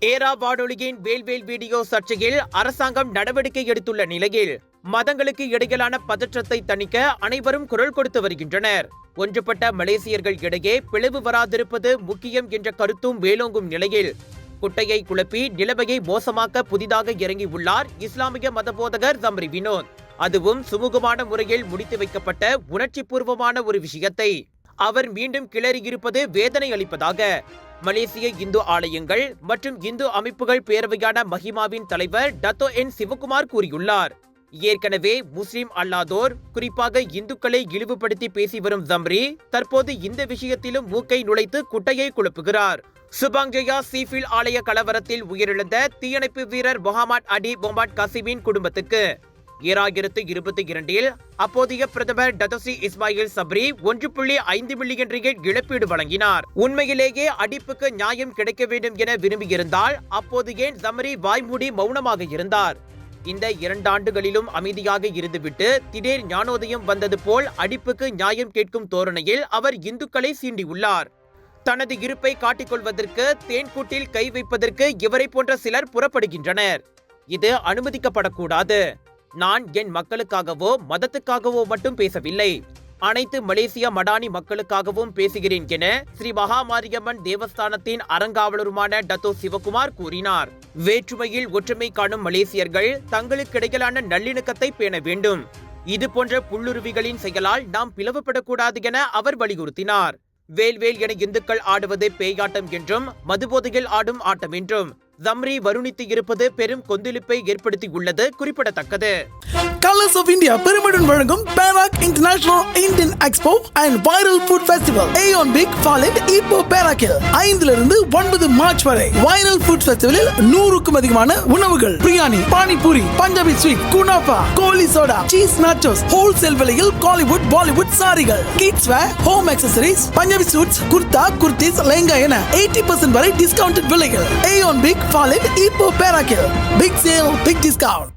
Era வானொலியின் வேல்வேல் video சர்ச்சையில் அரசாங்கம் நடவடிக்கை எடுத்துள்ள நிலையில் மதங்களுக்கு இடையிலான பதற்றத்தை தணிக்க அனைவரும் குரல் கொடுத்து வருகின்றனர். ஒன்றுபட்ட மலேசியர்கள் இடையே பிளவு வராதிருப்பது முக்கியம் என்ற கருத்தும் வேலோங்கும் நிலையில் குட்டையை குழப்பி நிலைமையை மோசமாக்க புதிதாக இறங்கியுள்ளார் இஸ்லாமிய மதபோதகர் ஜம்ரி வினோத். அதுவும் சுமூகமான முறையில் முடித்து வைக்கப்பட்ட உணர்ச்சி பூர்வமான ஒரு விஷயத்தை அவர் மீண்டும் கிளறியிருப்பது வேதனை அளிப்பதாக மலேசிய இந்து ஆலயங்கள் மற்றும் இந்து அமைப்புகள் பேரவையான மஹிமாவின் தலைவர் டத்தோ என் சிவகுமார் கூறியுள்ளார். ஏற்கனவே முஸ்லிம் அல்லாதோர், குறிப்பாக இந்துக்களை இழிவுபடுத்தி பேசி வரும் ஜம்ரி தற்போது இந்த விஷயத்திலும் மூக்கை நுழைத்து குட்டையை குழப்புகிறார். சுபாங்ஜயா சீஃபில் ஆலய கலவரத்தில் உயிரிழந்த தீயணைப்பு வீரர் முகமது அடி பொமாட் கசிமின் குடும்பத்துக்கு 2022 அப்போதைய பிரதமர் டத்தோஸ்ரீ இஸ்மாயில் சப்ரி 1.5 மில்லியன் ரிங்கெட் இழப்பீடு வழங்கினார். உண்மையிலேயே அடிப்புக்கு நியாயம் கிடைக்க வேண்டும் என விரும்பியிருந்தால் அப்போது ஏன் ஜம்ரி வாய்மூடி மௌனமாக இருந்தார்? இந்த 2 ஆண்டுகளிலும் அமைதியாக இருந்துவிட்டு திடீர் ஞானோதயம் வந்தது போல் அடிப்புக்கு நியாயம் கேட்கும் தோரணையில் அவர் இந்துக்களை சீண்டியுள்ளார். தனது இருப்பை காட்டிக்கொள்வதற்கு தேன்கூட்டில் கை வைப்பதற்கு இவரை போன்ற சிலர் புறப்படுகின்றனர். இது அனுமதிக்கப்படக்கூடாது. நான் என் மக்களுக்காகவோ மதத்துக்காகவோ மட்டும் பேசவில்லை, அனைத்து மலேசிய மடானி மக்களுக்காகவும் பேசுகிறேன் என ஸ்ரீ மகாமாரியம்மன் தேவஸ்தானத்தின் அறங்காவலருமான டத்தோ சிவகுமார் கூறினார். வேற்றுமையில் ஒற்றுமை காணும் மலேசியர்கள் தங்களுக்கிடையிலான நல்லிணக்கத்தை பேண வேண்டும். இது போன்ற புல்லுருவிகளின் செயலால் நாம் பிளவுபடக்கூடாது என அவர் வலியுறுத்தினார். வேல்வேல் என இந்துக்கள் ஆடுவது பேயாட்டம் என்றும் மதுபோதையில் ஆடும் ஆட்டம் என்றும் ஜம்ரி வருணித்து இருப்பது பெரும் கொந்தளிப்பை ஏற்படுத்தி உள்ளது குறிப்பிடத்தக்கது. கலர்ஸ் ஆஃப் இந்தியா பெருமையுடன் வழங்கும் Perak international Indian expo and viral food festival Aeon big Falim Ipoh பேராக்கில் 5 இருந்து 9 மார்ச் வரை. வைரல் ஃபுட் ஃபெஸ்டிவலில் 100க்கும் அதிகமான உணவுகள், biryani, panipuri, Punjabi sweet, kunafa, goli soda, cheese nachos, wholesale விலையில் காலிவுட் பாலிவுட் சாரிகள், kids wear, home accessories, Punjabi suits, kurta, kurtis, lehenga என 80% வரை டிஸ்கவுண்டட் விலைகள். ஏயோன் பிக் ஃபாலிட் இப்போ பேராக்கில். Big sale, big discount.